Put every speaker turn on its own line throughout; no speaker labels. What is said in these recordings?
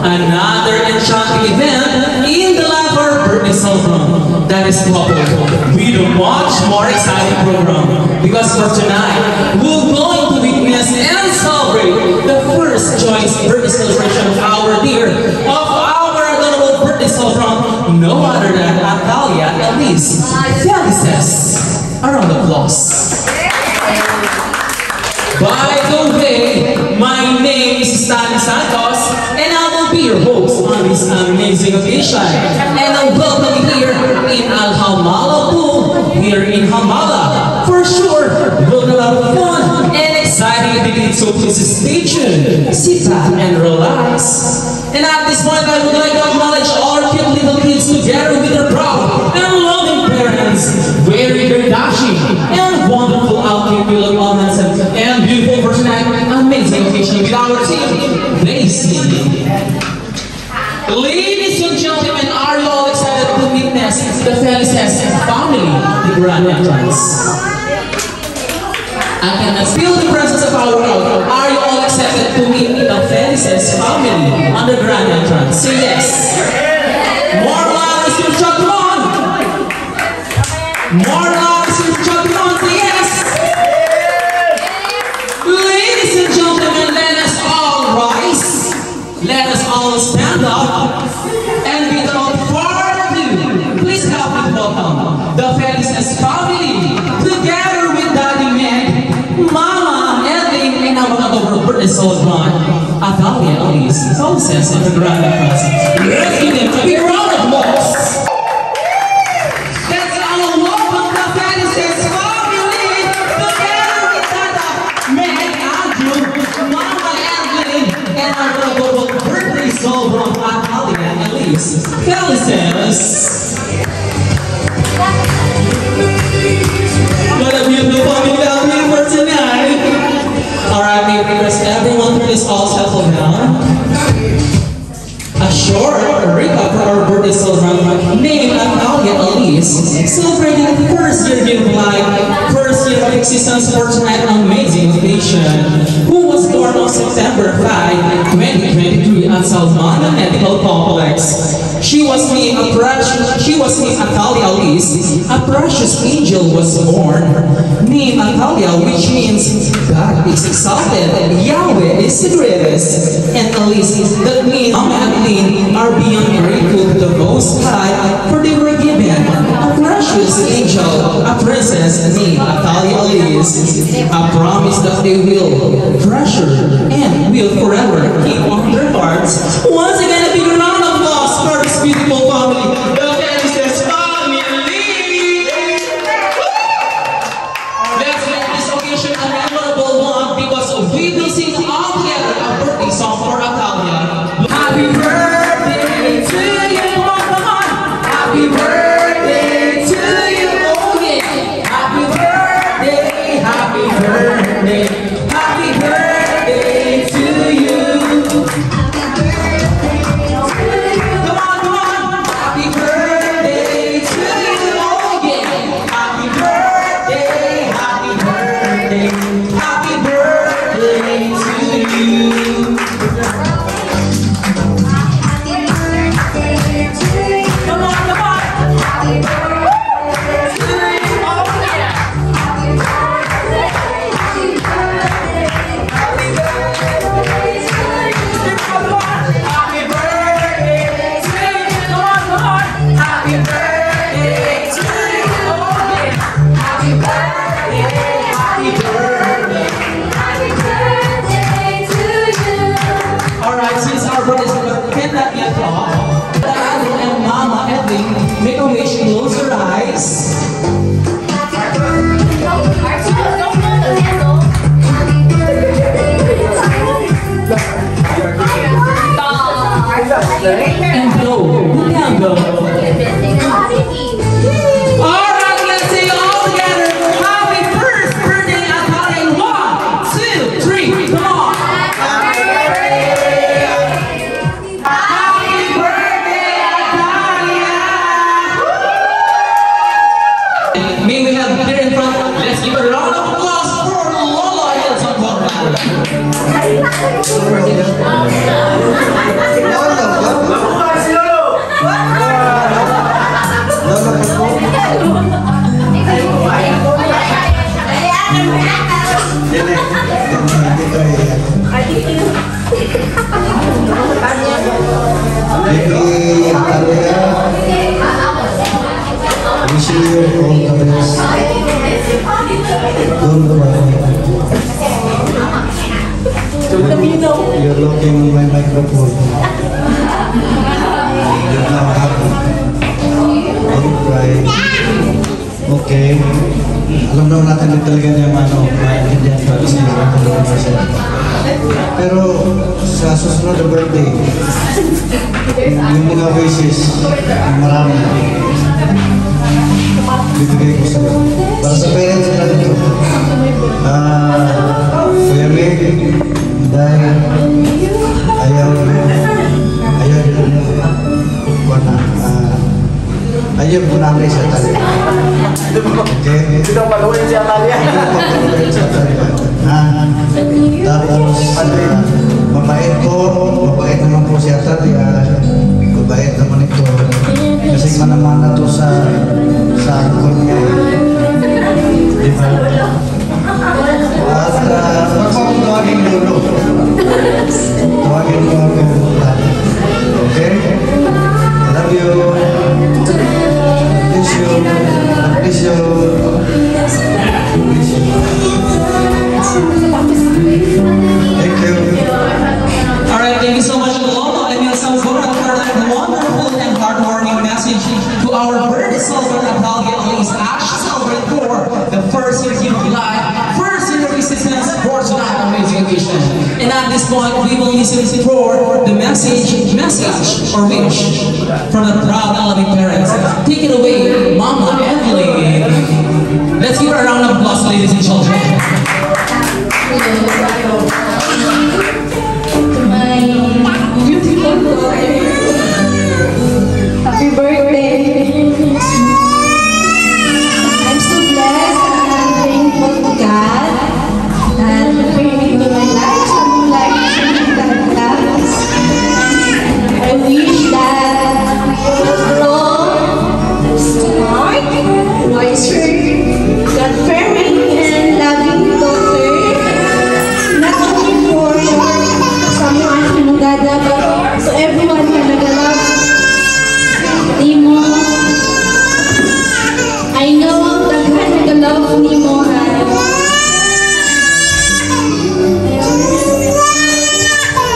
another enchanting event in the Lover Birthday Celebration that is coupled with a much more exciting program. Because for tonight, we're going to witness and celebrate the first joyous birthday celebration of our adorable birthday celebration, no other than Atalia Elise Felices. A round of applause. By the way, my name is Stanley Santos, and I will be your host on this amazing occasion. And I welcome you here in Alhamala Pool, here in Hamala. For sure, we'll have a lot of fun and exciting activities, so please stay tuned, sit back and relax. And at this point, I would like to acknowledge all our cute little kids together with their proud and loving parents, wearing their dashing and wonderful outfit full of all handsome and beautiful for tonight. Amazing occasion with our team. They sing. Ladies and gentlemen, are you all excited to witness the Felices family, the grand entrance? I can feel the presence of our crowd. Are you all excited to meet the Felices family on the grand entrance? Say yes. More loud, let's give a shot, come on. More loud, let's give a shot, come on. Say yes. Ladies and gentlemen, let us all rise. Let us all stand up. And without further ado, please help me welcome the Felices family together with Daddy Meg, Mama, Edwin, and our adorable birthday celebration, Atalia Elise Felices and the grand entrance. Let's give them a big round of applause. Let's all welcome the Felices family together with Dada Meg, Andrew, Mama, Edwin, and our adorable birthday celebration, Atalia Elise Felices. What a beautiful family out here for tonight. Alright, may we request everyone to please all settle down. A short recap for our birthday celebration named Atalia Elise, celebrating the first year of life, first year of existence for tonight, an amazing occasion. Who was born on September 5, 2023 at Salmana Medical Complex. She was named Atalia Elise. A precious angel was born, named Atalia, which means God is exalted, Yahweh is the greatest, and Elise, that means Mama and Lynn are beyond grateful to the Most High, for they were given a precious angel, a princess named Atalia Elise, a promise that they will treasure and will forever keep on their hearts. Once again, a big round of applause for this beautiful family, the Felices family. Let's make this occasion a memorable one because we will sing all together a birthday song for Atalia. Happy birthday to you, come on. Happy birthday to you, oh yeah. Happy birthday, happy birthday, happy birthday to you. Make a wish, close your eyes. And blow. You can go. Alright, let's say all together. Happy first birthday, Atalia. 1, 2, 3, come on. May we have here in front, let's give a round of applause for Lola Hills of Portland.
microphone. Yun lang ako. Alright. Okay. Alam naman natin na talaga niya maintindihan para sa iyo. Pero sa susunod na birthday, yung mga wishes, marami. Bibigay ko sa'yo. Para sa parents na dito. Kuya Meg, dahil ayaw po namin sa Atalia. Okay?
Hindi daw paluin si Atalia.
Hindi daw paluin si Atalia. Tapos, mabait naman po si Atalia. Mabait naman ito. Kasi manamana to sa angkol niya. Diba? At magpapatawagin dulo. Tawagin mo ang pinupuntan. Okay? I love you. Bless you. Bless you. Bless you. Thank you.
Alright, thank you so much, Lolo. And you some for that wonderful and heartwarming message to our birthday celebrant Atalia Elise Ash celebrant for the first year of life, first year of existence for tonight amazing occasion. And at this point, we will listen for the message or wish from the proud and loving parents. Take it away, Mama Evelyn. Let's give her a round of applause, ladies and children.
Happy birthday! I'm so blessed and I'm thankful to God that He bring into my life something like that. I wish that I will grow smart, wiser, God-fearing, and loving daughter. Not only for someone in Mugada, but to everyone who nag-love Nemo. I know daghan nag-love Nemo.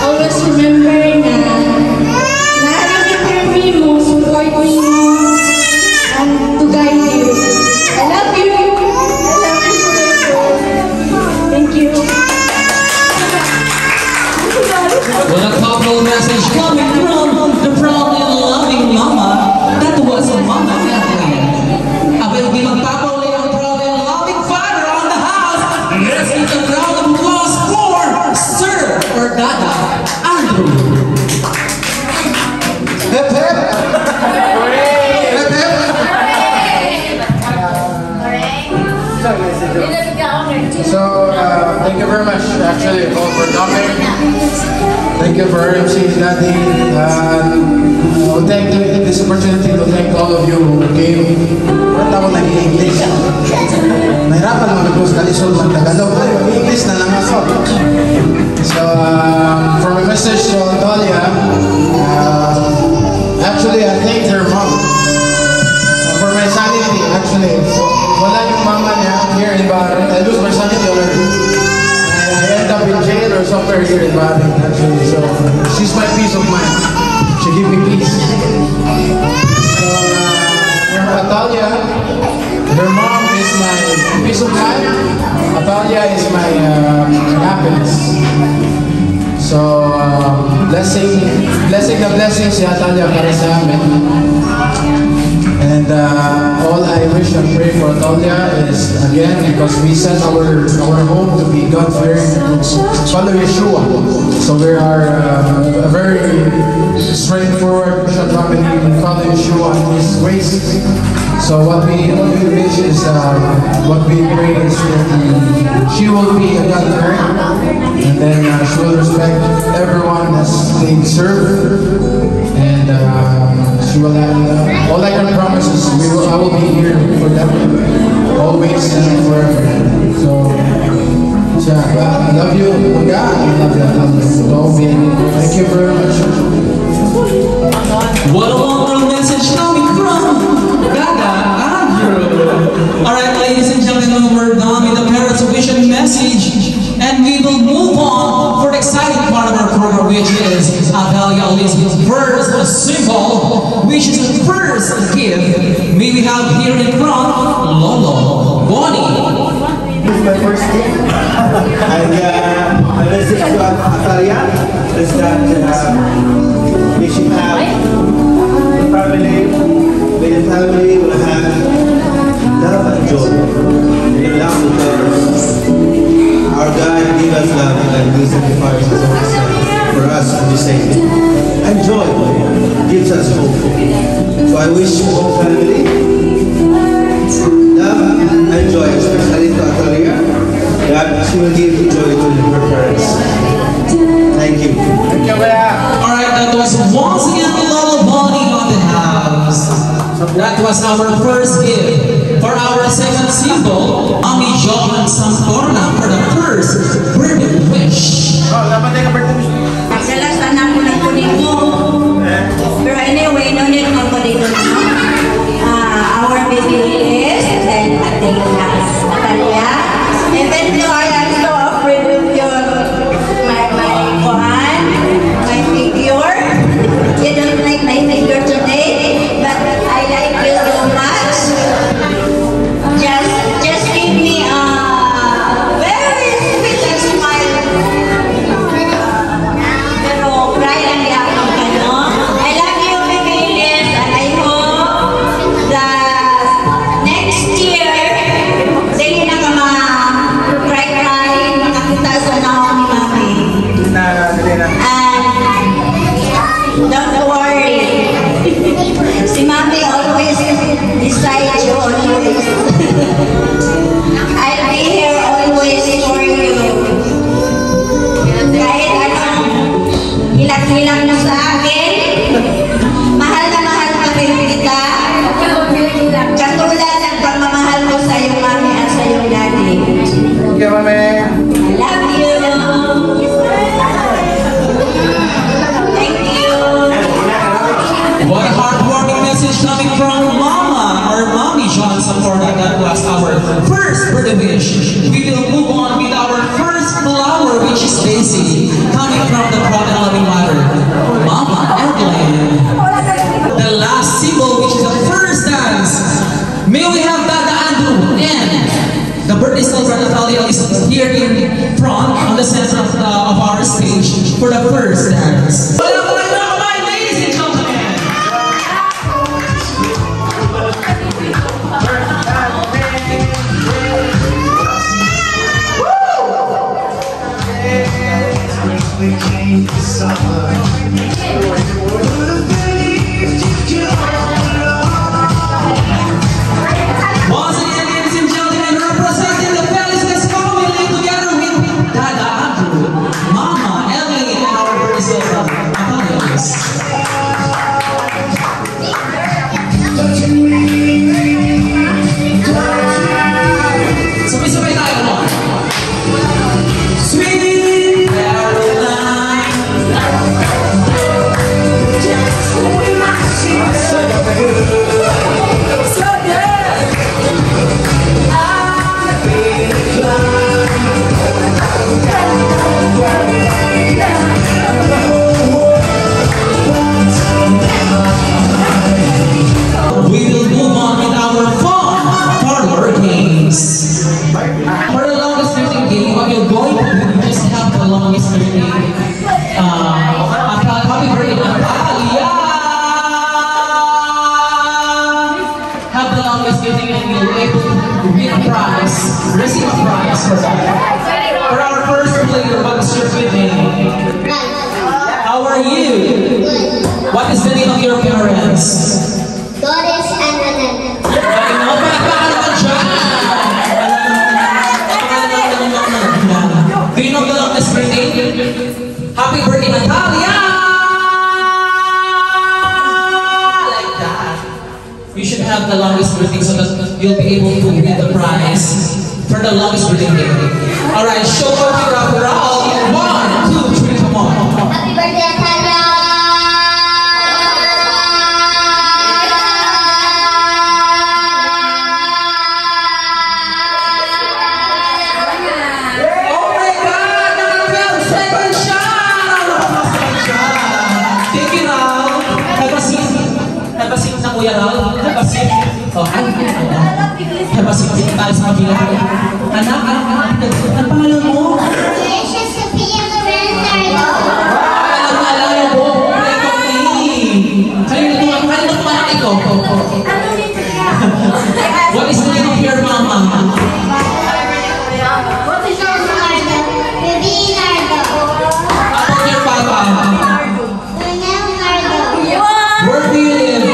Always remember na nararamdaman mo, support mo, and to guide you. I love you. I love you forever. Thank you.
What a thoughtful message coming from the proud and loving Mama. That was Mama Evelyn. I will be magpapaulit ang proud and loving father on the house. Let's give a round of applause for Sir or Dada Andrew.
Hip hip! Hip hip!
So, thank you very much, actually, for coming. Thank you for RMC's Daddy. I would take this opportunity to thank all of you who came. Ba't ako nag-i-English? Nahirapan naman ako sa kalisod ng Tagalog. English na lang ako. So, for my message to Atalia, actually, I thank her mom for my sanity, actually. Wala yung mama niya here in Bahrain. I lose my sanity already. I end up in jail or somewhere here in Bahrain, actually. So, she's my peace of mind. She gives me peace. So, for Atalia, her mom is my peace of mind. Atalia is my happiness. So, blessing na blessing si Atalia para sa amin. And all I wish and pray for Atalia is, again, because we set our home to be God-fearing, follow Yeshua. So we are a very straightforward Christian family. We follow Yeshua and His ways. So what we wish is, what we pray is that she will be a God-fearing, and then she will respect everyone as they serve. And she will have, all I can promise is I will be here for them always and forever. So, I love you, God. I love you. Thank you very much.
What a wonderful message coming from Dada Andrew. Alright, ladies and gentlemen, we're done with the parents' wish and message. And And we will move on for the exciting part of our program, which is Avalia Elizabeth's first symbol, which is the first gift. May we have here in front, Lolo Bonnie.
This is my first gift. And my message to Atalia is that we should have the family will have love and joy. We will love together. Our God gave us love and He sacrificed His own life for us to be saved. And joy gives us hope. So I wish you all family love and joy, especially to Atalia, that she will give joy to her parents. Thank you. Thank you,
Alright, that was once again Lolo Bonnie on the house. That was our first gift. For our second symbol, Ami Johan Samporna for the first birthday wish.
Nagdala sana ako ng kunin mo. Pero anyway, no need mo ko dito na. Our baby is, and then ating Natalia. Even though I am so afraid of your, my figure. You don't like my figure today, but I like you so much. Just give me a very sweet smile. Pero cry lang yapon ka, no? I love you, baby Liz, and I hope that next year, dili na ka ma-cry, makakita sa naong ni Mami. And don't worry. Si Mami always beside you, always. I'll be here always for you. Kahit anong hilak-hilak mo sa akin, mahal na mahal pa rin kita. Katulad ng pagmamahal ko sa iyong mami at sa iyong daddy.
Thank you, Mami.
I love you. Thank you.
What a heartwarming message coming from Mama or Mommy Johan Samporna. That was our first birthday wish. We will move on with our first flower, which is Daisy, coming from the proud and loving mother, Mama Evelyn. The last symbol, which is the first dance. May we have Dada Andrew and the birthday celebrant Natalia is here in front on the center of our stage for the first dance. Ladies and gentlemen. Once again, ladies and gentlemen, representing the Felicitous family together with Dada Andrew, Mama Ellie, and our birthday celebrant, Natalia. Sabay-sabay tayo mo. Sweet Caroline. We will move on with our fun parlor games. For the longest living game, what you're going to do, you just have the longest living happy birthday, Natalia! Have the longest living and you'll be able to win a prize, receive a prize for that. For our first player, what is your good name? How are you? What is the name of your parents?
Doris and Anan.
Ano, palakpakan naman dyan! Do you know the longest birthday? Happy birthday, Natalia! Like that. You should have the longest birthday so that you'll be able to win the prize for the longest birthday game. Alright, show up your overall. 1, 2, 3, come on.
Happy birthday, Natalia!
Oh my God! Kapasipin tayo sa kabila. Anak, ang pangalan mo?
Precious Sophia Lorenzo.
Alam mo, Reto Kanina po anak ikaw. What is the name of your mama?
What is your Nardo? Baby Nardo.
How about your papa?
Daniel Nardo.
Where do you live?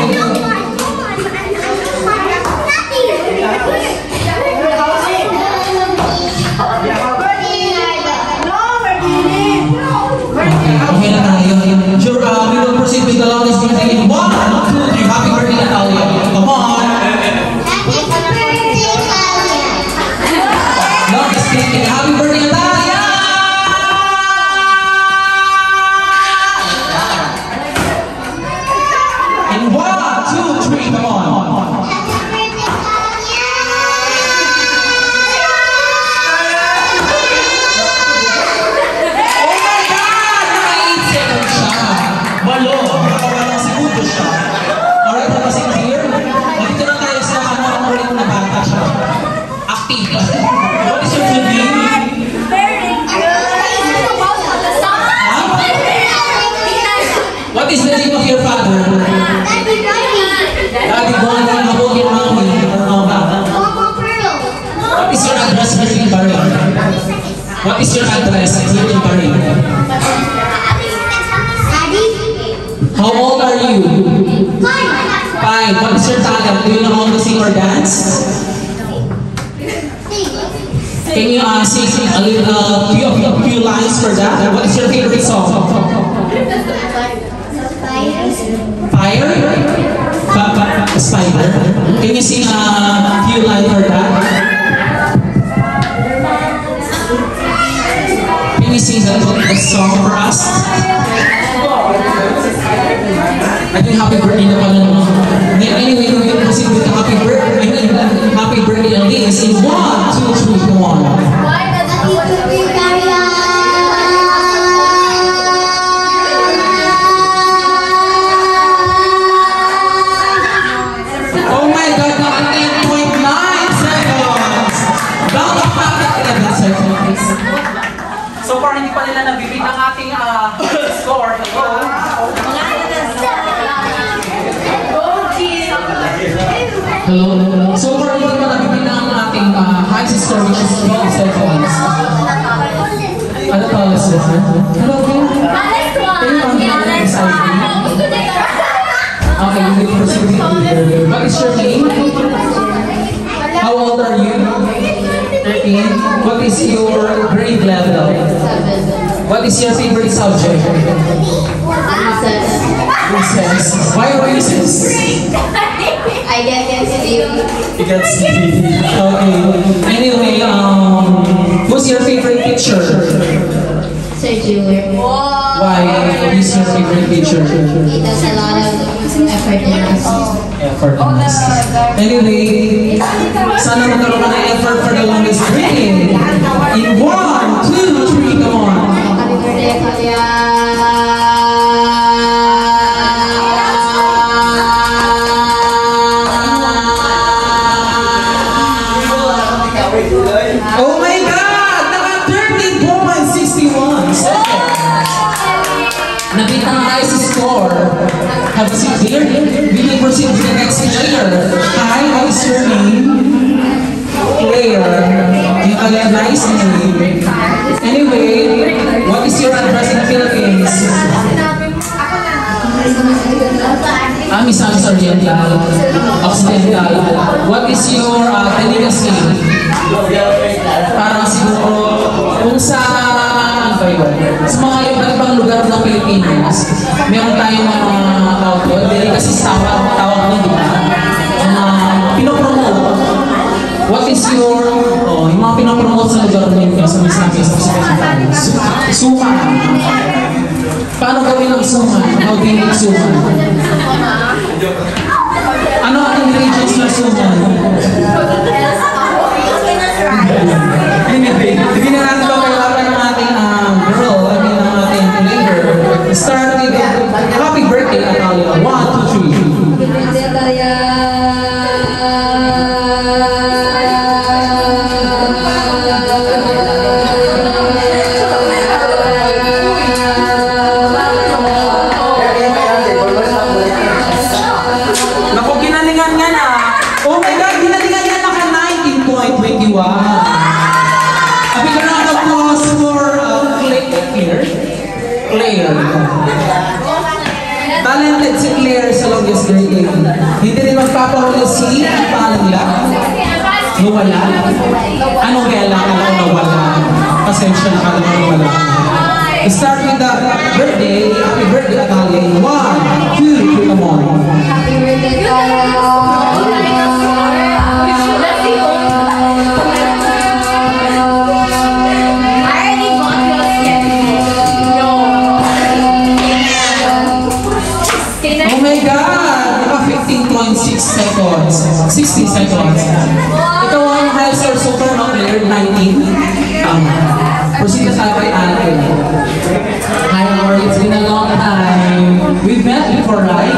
Okay na tayo. Sure, we will proceed with the longest greeting in 1, 2, 3. Happy birthday, Natalia. Come on.
Happy birthday, Talia.
Longest greeting. Happy birthday, Natalia. In 1, 2, 3. Come on.
Happy birthday, Talia.
Oh my God! Naka-8 seconds siya. Walo. Nakawalang segundo siya. Alright, tapos in here. Dito na tayo sa ang ulit na bata siya. Active. What is your full name? What is the name of your father?
Daddy Ronnie.
Daddy Bonnie, how about your mommy? Or mama?
Mama Pearl.
What is your address here in Barrio? What is your address here in Barrio?
Daddy.
How old are you?
Fine.
5. What is your talent? Do you know how to sing or dance? Can you sing a few lines for that? What is your favorite song? Fire? Spider? Can you sing a few lines for that? Can you sing the song for us? I think happy birthday na pala naman. Anyway, we will proceed with the happy birthday and this in 1, 2, 3, come on.
Happy birthday, Talia.
Oh my God, naka 10.9 seconds! Down the clock at 11 seconds. So far, hindi pa nila nabibit ang ating score. Hello? So far, hindi pa nabibit ang ating highest score, which is 12 seconds. Ano pa, Leslie? Hello, okay, you will proceed with the what is your name? How old are you? 13. What is your grade level?
7.
What is your favorite subject? Recess. Why recess?
I get sleep.
You get sleepy. Okay. Anyway, who's your favorite teacher?
Sir Julian.
Why is your favorite teacher?
He does a lot of effort in us.
Effortness. Anyway, sana magkaroon ka ng effort for the longest greeting. In 1, 2, 3, come on.
Happy birthday, Talia.
Oh my God! Naka 30.61 seconds. Nabit ang highest score. Have a seat here. We will proceed to the next player. Hi, what is your name? Player. You have a nice name. Anyway, what is your address in the Philippines? Miss Amis Oriental. Occidental. What is your delicacy? Parang siguro kung sa ano ba yun? Sa mga ibang lugar ng Pilipinas, meron tayong mga outdoor, delicacy tawag mo, di ba? Pinopromote. What is your, yung mga pinopromote sa lugar ninyo sa Misamis, sa suman. Paano gawin ang suman? How do you make suman? Ano ang ingredients ng suman? Anyway, hindi na natin pagkailapan ng ating girl, ang ating leader. Start with happy birthday, Natalia. 1, 2, 3.
Happy birthday, Talia.
Claire. Talented si Claire sa longest greeting. Hindi rin magpapahuli si paano nila? Nawala? Anong kailangan ako nawala? Pasensya na ka naman nawala. Start with the birthday. Happy birthday, Atalia. 1, 2, 3, come on.
Happy birthday, Talia.
Oh my God! Naka 15.6 seconds. 16 seconds. Ikaw ang high score super no player, 19. Proceed na tayo kay Ate. Hi, Lord. It's been a long time. We've met before, right?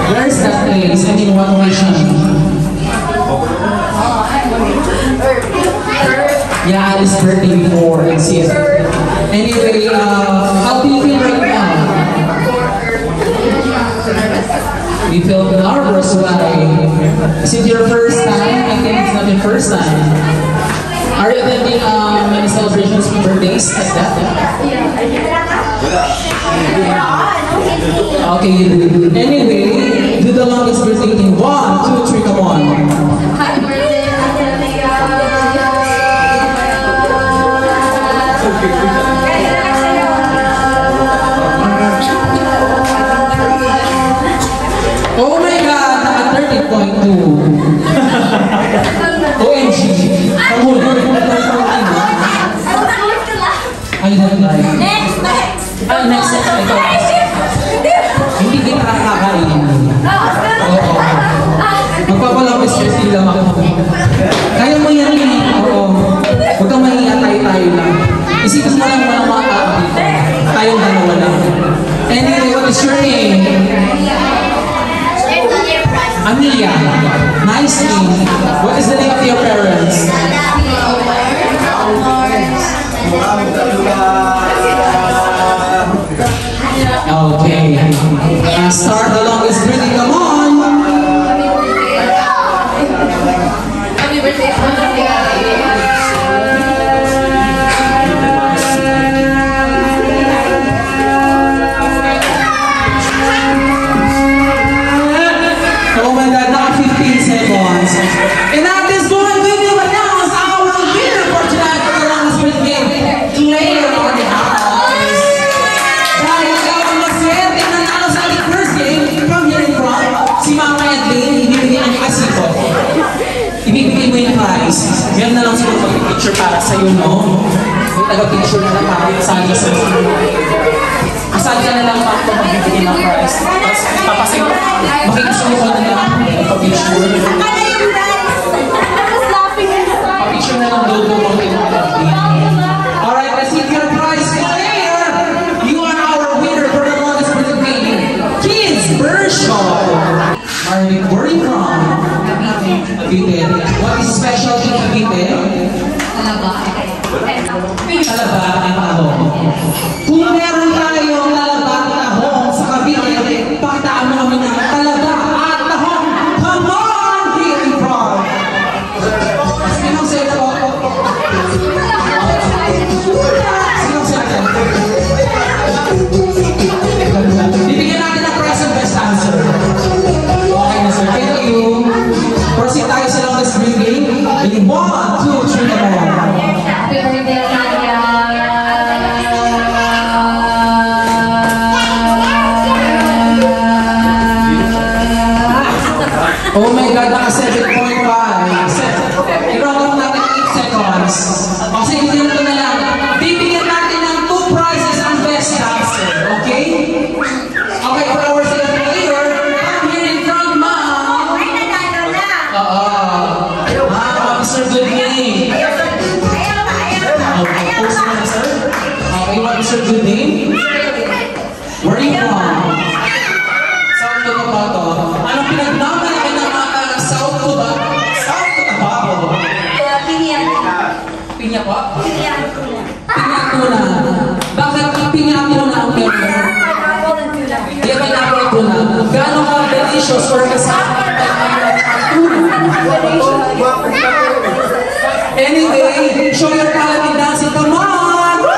Where's that place? And in what nation? Yeah, Alice's birthday before. I see it. Anyway, how do you feel right now? We feel nervous. Why? Is it your first time? I think it's not your first time. Are you attending many celebrations for birthdays like that? Okay, you do. Anyway, do the longest birthday thing. 1, 2, 3, come on.
Happy birthday,
Oh my God, naka 30.2. OMG. Kamul. I don't like.
Next.
Next. Ito. Hindi kita nakakainin. Oo. Magpapalapis kasi lang ako. Kaya mo yan eh. Oo. Huwag kang mahiya, tayo lang. Isipin mo lang mga tao dito. Tayong dalawa lang. Anyway, what is your name? Amelia. Nice name. What is the name of your parents? Okay. Start the longest breathing. Come on.
Happy birthday,
Oh my God, not 15 seconds. And at this point, we will announce our winner for tonight for the longest birthday. Claire on the house. Dahil ikaw ang maswerte na nanalo sa ating first game, from here in front, si Mama at Lane, ibibigyan niyo kasi ko. Ibibigay mo yung prize. Meron na lang siguro pag-picture para sa'yo, no? May taga-picture na lang para kasali sa kasali ka na lang para magbibigay ng prize. Tapos papasay mo, makikisulo ka na lang pag-picture. Pag-picture na lang doon mo Alright, let's see your prize. Claire, you are our winner for the longest birthday Kids Version. Where are you from? Cavite. What is special in Cavite? Talaba at tahong. Kung meron tayong talaba at tahong sa Cavite, pakitaan mo namin ng talaba at tahong. Come on, here in front. Sinong set po? Sinong set po? Bibigyan natin ng present best answer. Okay na sir, thank you. Proceed tayo sa longest breathing. In 1, 2, 3, come on.
Happy birthday, Talia.
Oh my God, naka 7.5. I-roll off natin 8 seconds. O sige, ganito na lang. Bibigyan natin ng 2 prizes ang best answer. Okay? Okay, for our second player, come here in front, ma'am. Oo. Ma'am, Mr. Good name. Okay, post mo na, sir. Okay, what is your good name? Where are you from? South Cotabato. Anong pinagmamalaki ng mga taga South Cotabato? South Cotabato. Pinya po? Pinyatuna. Bakit pinyatuna ang meron? Di ba napatuna? Gano'ng ka-delicious or kasama ang tuna? Anyway, show your talent in dancing. Come on! Woo!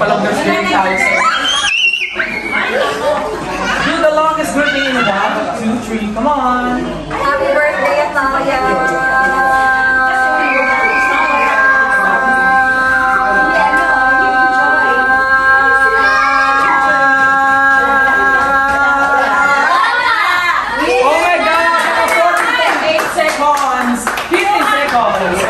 Magpalonggang spirit tayo, sir. Do the longest birthday in 1, 2, 3, come on!
Happy birthday, Atalia!
Oh my God! 48 seconds! 50 seconds!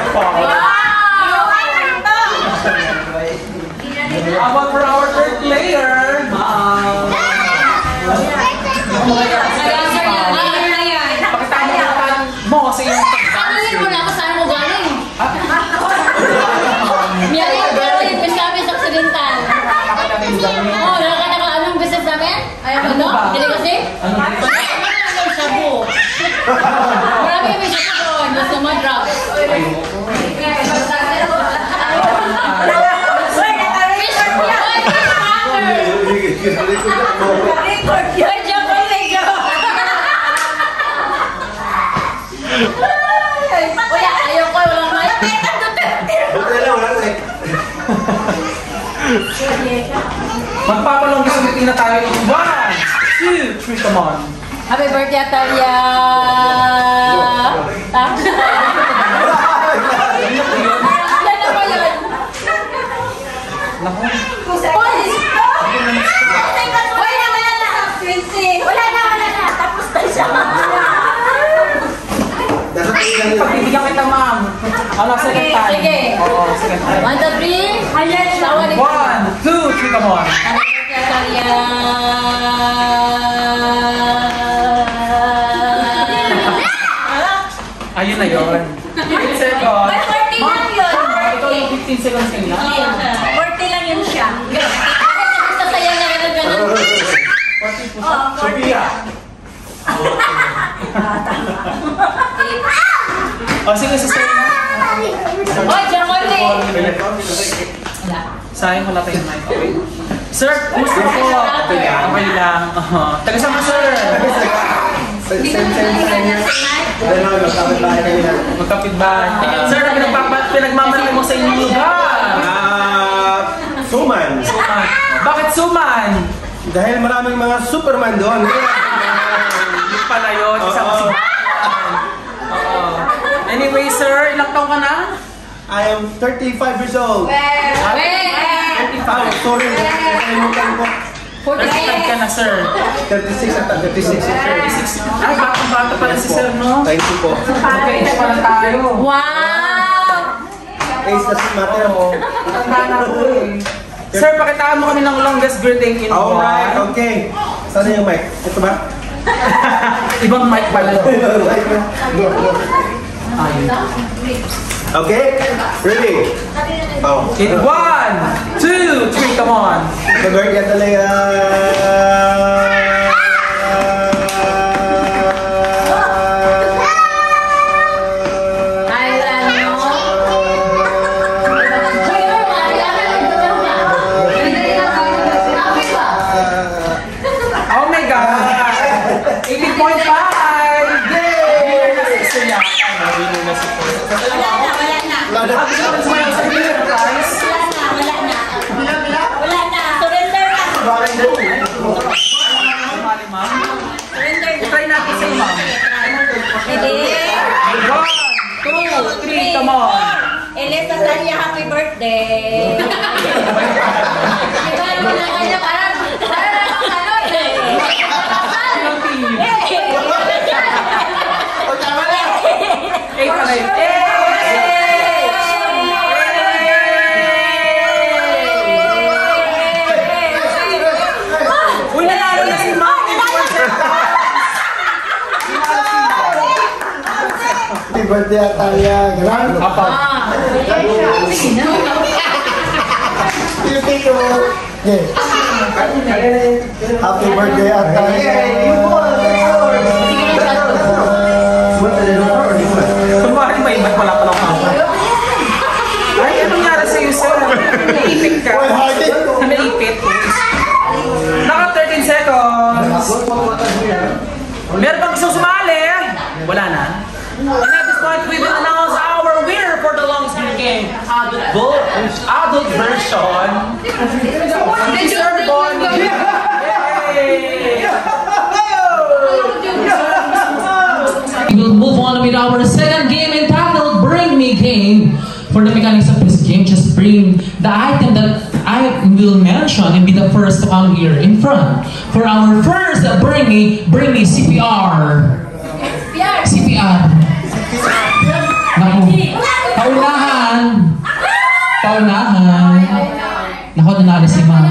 How about for our third player? Mo kasi yung
Ano mo na ako saan mo galing? Miyari yung pero yung business occidental. Oo, wala ka na anong business namin? Ayaw mo, no? Hindi kasi?
ano dito?
Ano yung shabu? Marami yung may shabu doon. Gusto mo drugs. Wala, ayaw ko. Walang mic.
Buti na lang, wala na.
Magpapalong gusto na tayo. 1, 2, 3, come on.
Happy birthday, Atalia! Ilan na ba yun?
Naku.
Wala na. Tapos na siya.
Pagbibigyan kita, ma'am. Ala, second time.
Sige.
Oo, second time.
1, 2, 3. Ayan, tawa ni
1, 2, 3, come on.
Happy birthday, Atalia!
Ayun na yun. 15 seconds.
Ay, 40 lang yun.
Ito yung 15 seconds kanina.
40 lang yun siya. Basta saya na ganun.
40 po. Sophia. O, sige, sustain na.
Oy, diyan ko ulit.
Sayang wala tayong mic. Okay. Sir, gusto ko. Okay lang. Taga-saan ka, sir? Magkapit-bahay. Sir, pinagmamalaki mo sa inyong lugar.
Suman.
Suman. Bakit Suman?
Dahil maraming mga Superman doon.
Yung pala yun, isang Suman. Anyway, sir, ilang taong ka na?
I am 35 years old.
Wait.
35. Sorry, nakalimutan ko.
35 ka na, sir.
36 at 36.
36. Ay, batang-bata pala si sir, no?
Thank you po.
Okay, pala tayo.
Wow!
Age doesn't matter.
Tanda na po eh. Sir, pakitaan mo kami ng longest birthday in
Alright,
one.
okay. Saan yung mic? Ito ba?
Ibang mic pala.
Okay? Ready? Oh.
In 1, 2, 3, come on.
Mag-work talaga.
Ay, wala nyo.
Oh my God! 80.5! Yay! Winner na si Sir Yaka. Winner na si Sir.
Wala na.
Gusto naman sumayaw sa winner prize?
Wala na. Surrender na.
Mali, ma'am.
Surrender na.
Try natin sa'yo, ma'am.
Ready?
1, 2, 3, come on.
Elisa Tanya, happy birthday. Diba naman na kanya, parang ano eh.
Ilang team? Eh, pala yun. Uy, nanalo na si Ma'am.
Happy birthday, Atalia. Grand.
Apa?
Pilipino. Okay. Happy birthday, Atalia.
Kunwari may iba't wala pa lang ako. Ay, anong nangyari sa'yo, sir? Naipit ka. Naipit. Naka 13 seconds. Meron bang gusto sumali? Wala na. And at this point, we will announce our winner for the longest game. Bull adult version. Mr. Bonnie. We will move on with our second game entitled Bring Me Game. For the mechanics of this game, just bring the item that I will mention and be the first to come here in front. For our first bring me CPR. CPR. Naku. Paunahan. Naku, nanalo si Ma'am.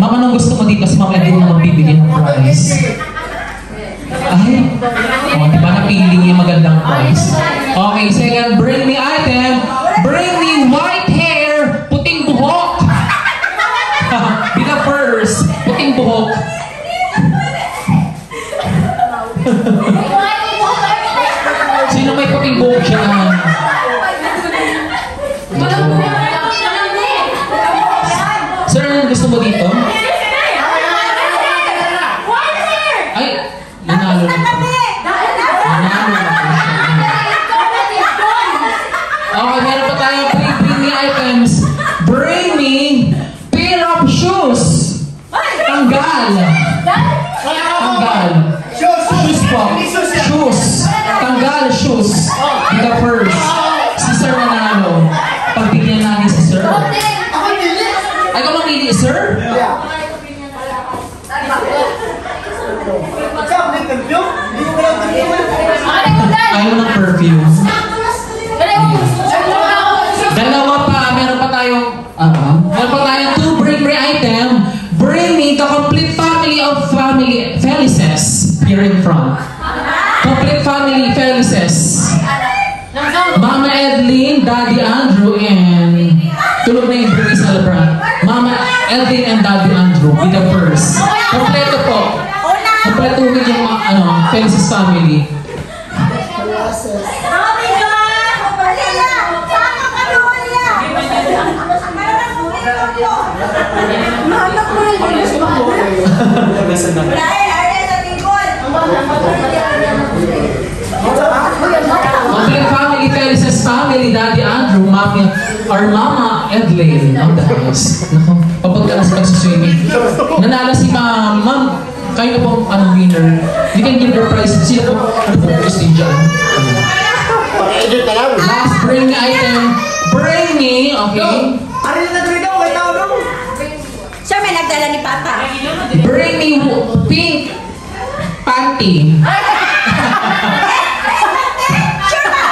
Ma'am, anong gusto mo dito? Kasi Ma'am, hindi mo magbibigay ng prize. Ay, diba napili niya magandang prize? Okay, second, bring me item. Bring me white hair, puting buhok. Be the first, puting buhok. Sino may puting buhok dyan? Sir, anong gusto mo dito? Ay, nanalo na po. Okay, meron pa tayong bring me items. Bring me pair of shoes. Tanggal. Tanggal. Shoes po. Shoes. Tanggal shoes. Be the first. Si Sir nanalo. Pagbigyan natin si Sir. Ay, ka mamili, Sir? Ayaw ng perfume. Dalawa pa, meron pa tayong two bring me item. Bring me the complete family of Felices here in front. Complete family Felices. Mama Edlin, Daddy Andrew, and tulog na yung bring celebrant. Mama Edlin and Daddy Andrew, be the first. Kompleto po. Kompletuhin yung Felices family. Complete family, Felices family, Daddy Andrew, our Mama Edlin of the house. Kapag ka na sa pagsuswimming. Nanalo si Ma'am. Ma'am, kayo na pong winner. You can give the prize. Sino po? Ano po? Gusto dyan? Last bring me item. Bring me, okay?
Sir, may nagdala ni Papa.
Bring me pink panty.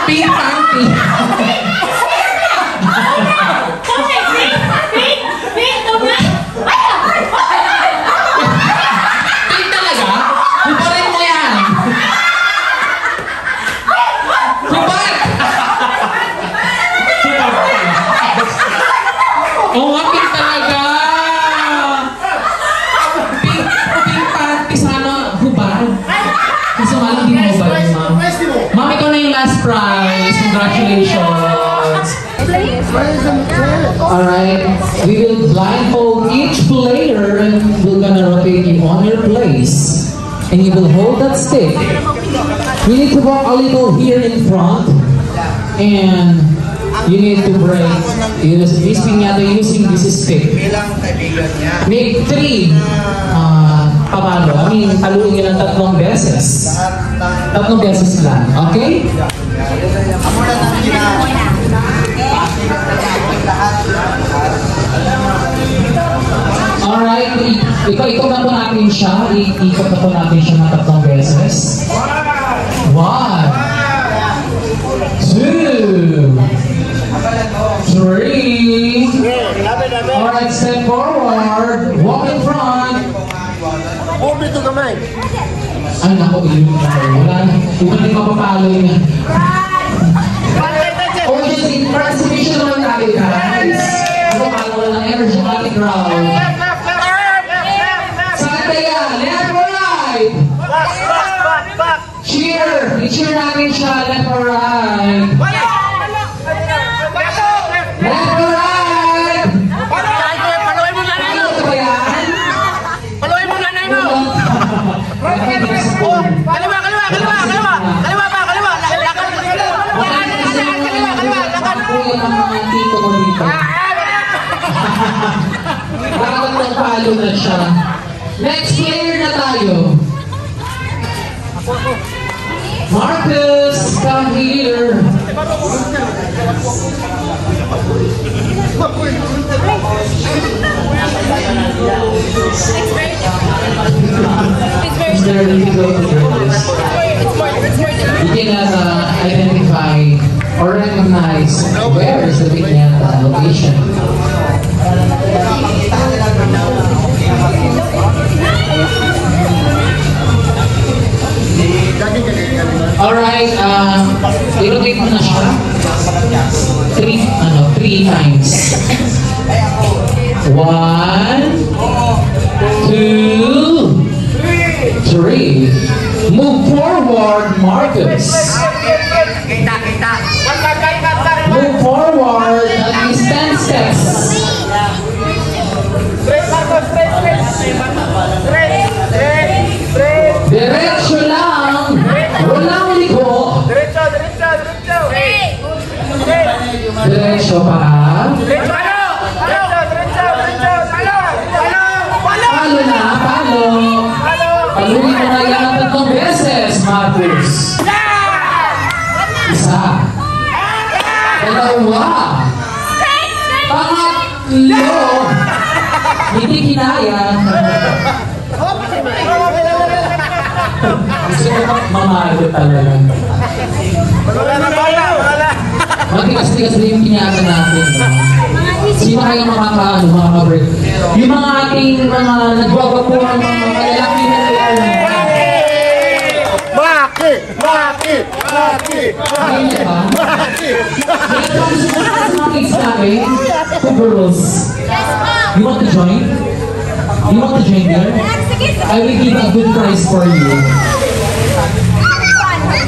Pink panty. Pink talaga? Hubarin mo yan. Hubar! Oo nga, pink talaga. Pink panty sana hubar. Kasi malang di mo hubar, Ma'am. Ma'am, ikaw na yung last prize. Congratulations. Alright, we will blindfold each player and we're gonna rotate you on your place. And you will hold that stick. We need to walk a little here in front. And you need to break. Using this stick. Make 3 pabalo. I mean, taluin nyo ng 3 beses. 3 beses lang. Okay? Alright, ikot na po natin siya. Ikot na po natin siya ng 3 beses. 1, 2, 3. Alright, step forward. Walk in front. Ay, naku, wala na mapapalo yun. Okay, participation naman tayo, guys. Wala ng energy on the ground. Saan tayo? Left or right? Cheer! I-cheer natin siya. Left or right? Left or right?
Paluin mo nanay mo! Paluin mo nanay mo! Kaliwa! Kaliwa pa! Kaliwa! Lakad! Kaliwa! Lakad!
Ang mga tito ko dito. Talo na siya. Next player na tayo. Marcus, come here. It's very difficult to do this. You cannot identify or recognize where is the piñata location. Alright, i-rotate mo na siya. 3 times. 1, 2, 3. Move forward, Marcus. Move forward at least 10 steps. Diretso lang. Walang liko. Diretso pa. Palo na, palo. Paluin mo na yan 3 beses, Marcus. 1. 2. 3. Hindi kinaya. Gusto ko mamalo talaga. Matigas-tigas na yung piñata natin. Sino kaya makaka-break? Yung mga ating mga nagwagapuhan ng mga lalaki na
Maki! Maki! Maki!
Maki! Maki! Maki! Girls, you want to join? You want to join there? I will give a good price for you.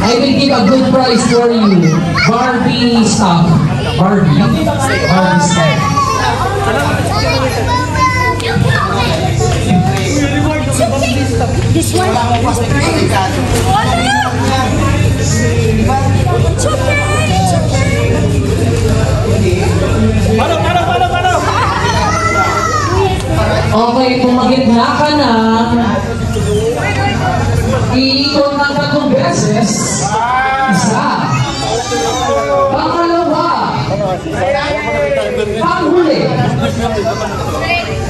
I will give a good price for you. Barbie stuff. Barbie stuff.
This one? It's okay. It's okay.
Okay, kung magitna ka na, iikot ng 3 beses. 1. Pangalawa. Panghuli.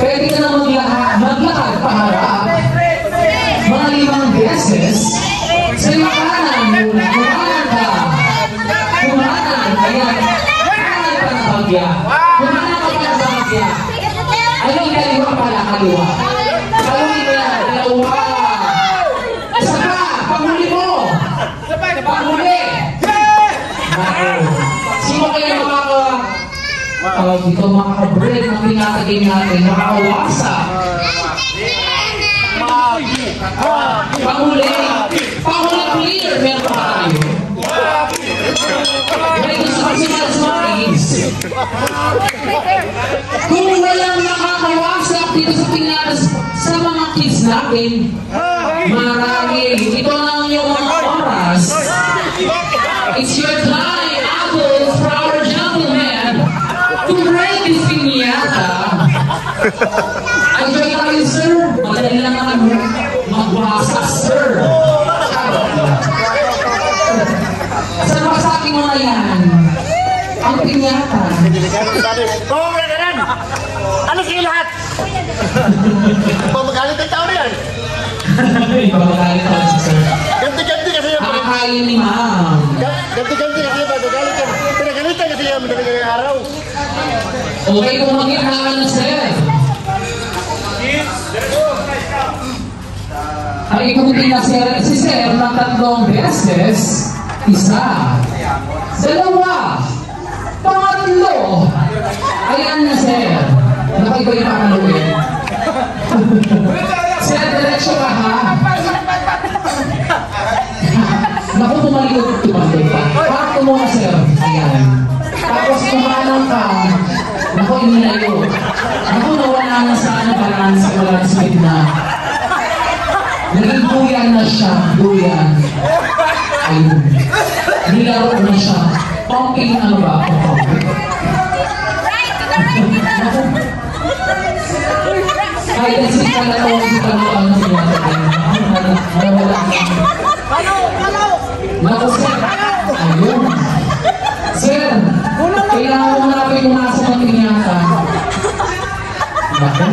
Pwede ka na maglakad paharap. Mga 5 beses. Sa kanan muna. Kumanan ka. Kumanan. Ayan. Kumanan ka na bagya. Kumanan ka na bagya. Ano yung kaliwa pala? Kaliwa. Kaluin mo yan. Dalawa. Isa pa. Panghuli mo. Panghuli. Sino kaya makaka-break ng pinatagay natin? Makakawasa. Panghuli. Panghuli clear. Meron pa tayo. May gusto kasi mga smarties. Kung walang nakakawasak dito sa piñata sa mga kids natin, marami. Ito lang yung mga oras. It's your time, apples, for our gentlemen, to break this piñata. Enjoy tayo, sir. Madali lang naman magwasak, sir. Saan ba sa aking mga yan? Ang piñata.
Oo, gano'n! Ano kayo lahat? Pamagalit ang tao na yan.
Pamagalit ako si sir.
Ganti-ganti kasi yan.
Nakakain ni ma'am.
Ganti-ganti kasi yan. Pinagalitan kasi yan. Madaling araw.
Okay, kung mag-ina ka na, sir. Ang ikabuti na si sir ng 3 beses. 1. 2. 3. Ayan na, sir. Nakaiba yung pakaluin. Sir, diretsyo ka, ha? Naku, tumalikod pa. Parto mo na, sir. Ayan. Tapos kumalang ka. Naku, inilayo. Naku, nawala na sa balance. Wala sa gitna. Naging duyan na siya. Duyan. Ayun. Nilaro na siya. Pumping ano ba? Pumping. Kahit ang sikat na tawag sa taluan ng siyata din. Naku, sir. Ayun. Sir, kailangan mo na kayo pumasok ang pinyata. Naku.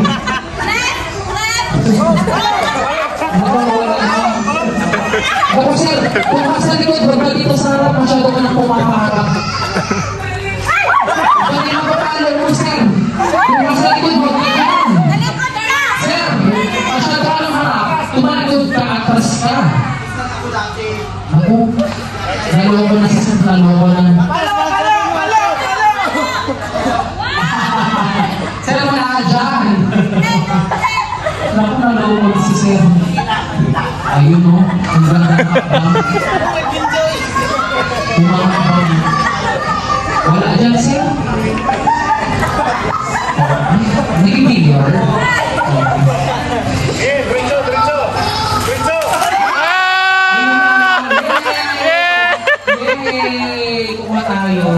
Naku, sir. Kung sa likod, wag na dito sa harap. Masyado ka na pumaparap. Hindi na papalo mo, sir. Kung sa likod, wag na yan. Sir, masyado ka ng harap. Tumalikod ka, atras ka. Ako, naloko na sa sir, naloko na. Sir, wala ka dyan. Naku, naloko na si sir. Ayun o, ang ganda ng hakbang. Kumakabang. Wala dyan, sir. Naging mayor. Yay! Kuha tayo.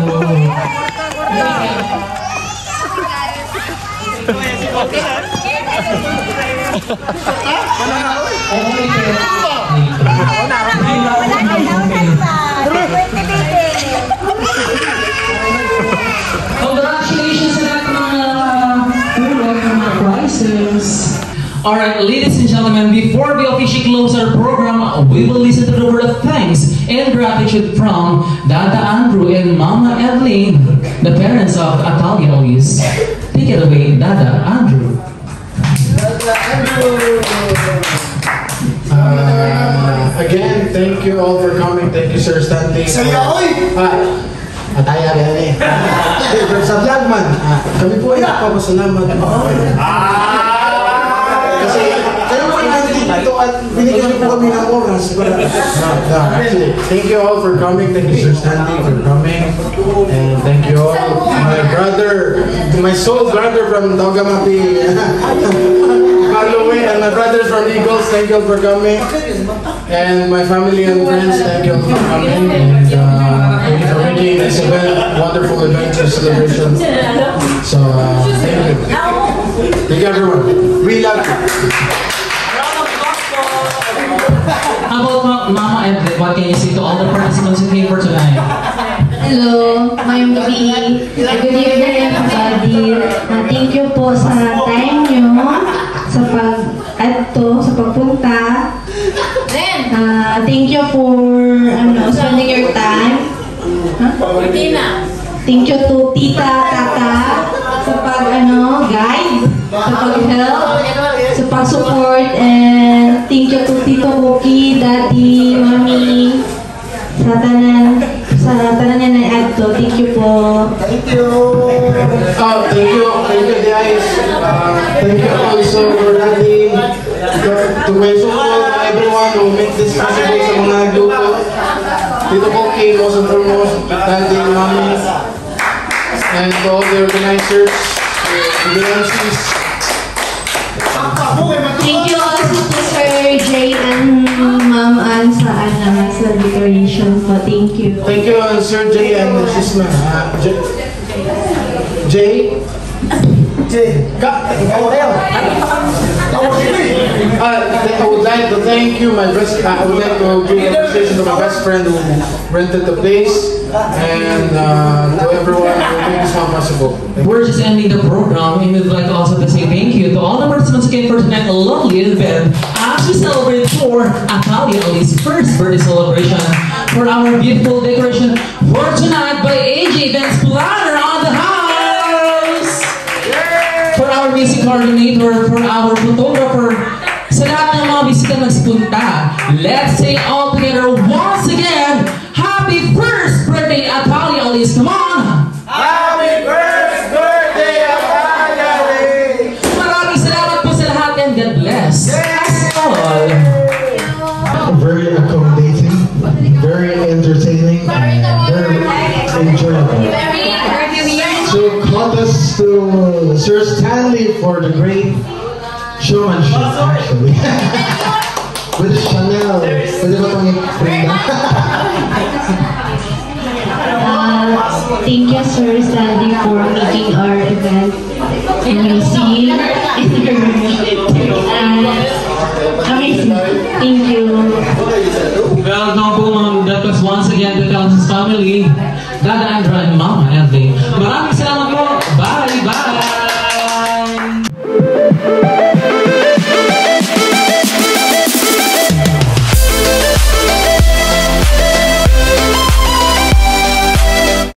Congratulations sa lahat ng mga prizes. Alright, ladies and gentlemen, before we officially close our program, we will listen to the word of thanks and gratitude from Dada Andrew and Mama Evelyn, the parents of Atalia Elise. Take it away, Dada Andrew.
Again, thank you all for coming. Thank you, Sir Stanley. Ataya yan eh. Sa vlog man, kami po ay nagpapasalamat. Kasi kayo po nandito at binigyan po kami ng oras para actually, thank you all for coming. Thank you, Sir Stanley, for coming. And thank you all. My brother, my soul brother from Togamapi, Carlo Wayne, and my brothers from Eagles, thank you all for coming. And my family and friends, thank you all for coming. And thank you for making this event, wonderful event for celebration. So, thank you. Thank you, everyone. We love you.
How about Mama Evelyn? What can you say to all the participants who came for tonight?
Hello, Mayong gabi. Good evening, everybody. Thank you po sa time nyo, sa pagpunta. Thank you for spending your time. Thank you to Tita, Tata, sa guide, sa pag-help, sa pag-support, and thank you to Tito Cookie, Daddy, Mami, sa tanan niya na adto. Thank you po.
Thank you. Thank you guys. Thank you also for Daddy, to my support, everyone who make this possible sa mga grupo. Tito Cookie, most and foremost, Daddy, Mami, and to all the organizers, the MCs.
Thank you also to Sir Jay and Ma'am Ann sa decoration po. Thank you.
Thank you, Sir Jay and Sisma. Jay? I would like to thank you, I would like to give appreciation to my best friend who rented the place, and to everyone who made this one possible.
We're just ending the program, and we'd like also to say thank you to all the participants who came for tonight's lovely event as we celebrate for Atalia Elise's first birthday celebration. For our beautiful decoration for tonight by AJ Events Planner on the house. For our music coordinator, for our photographer, sa lahat ng mga bisita nagsipunta, let's say all together once again, happy first birthday Atalia Elise. Come on!
Happy first birthday, Atalia Elise!
Maraming salamat po sa lahat and God bless us all.
Very accommodating, very entertaining, and very enjoyable. So kudos to Sir Stanley for the great showmanship, actually. With Chanel, pwede ba pang i-bring
Thank you, Sir Stanley, for making our event amazing. Amazing. Thank you.
Welcome po mga Dad Plus once again to Townsend's family. Dada Andra and Mama Edley. Maraming salamat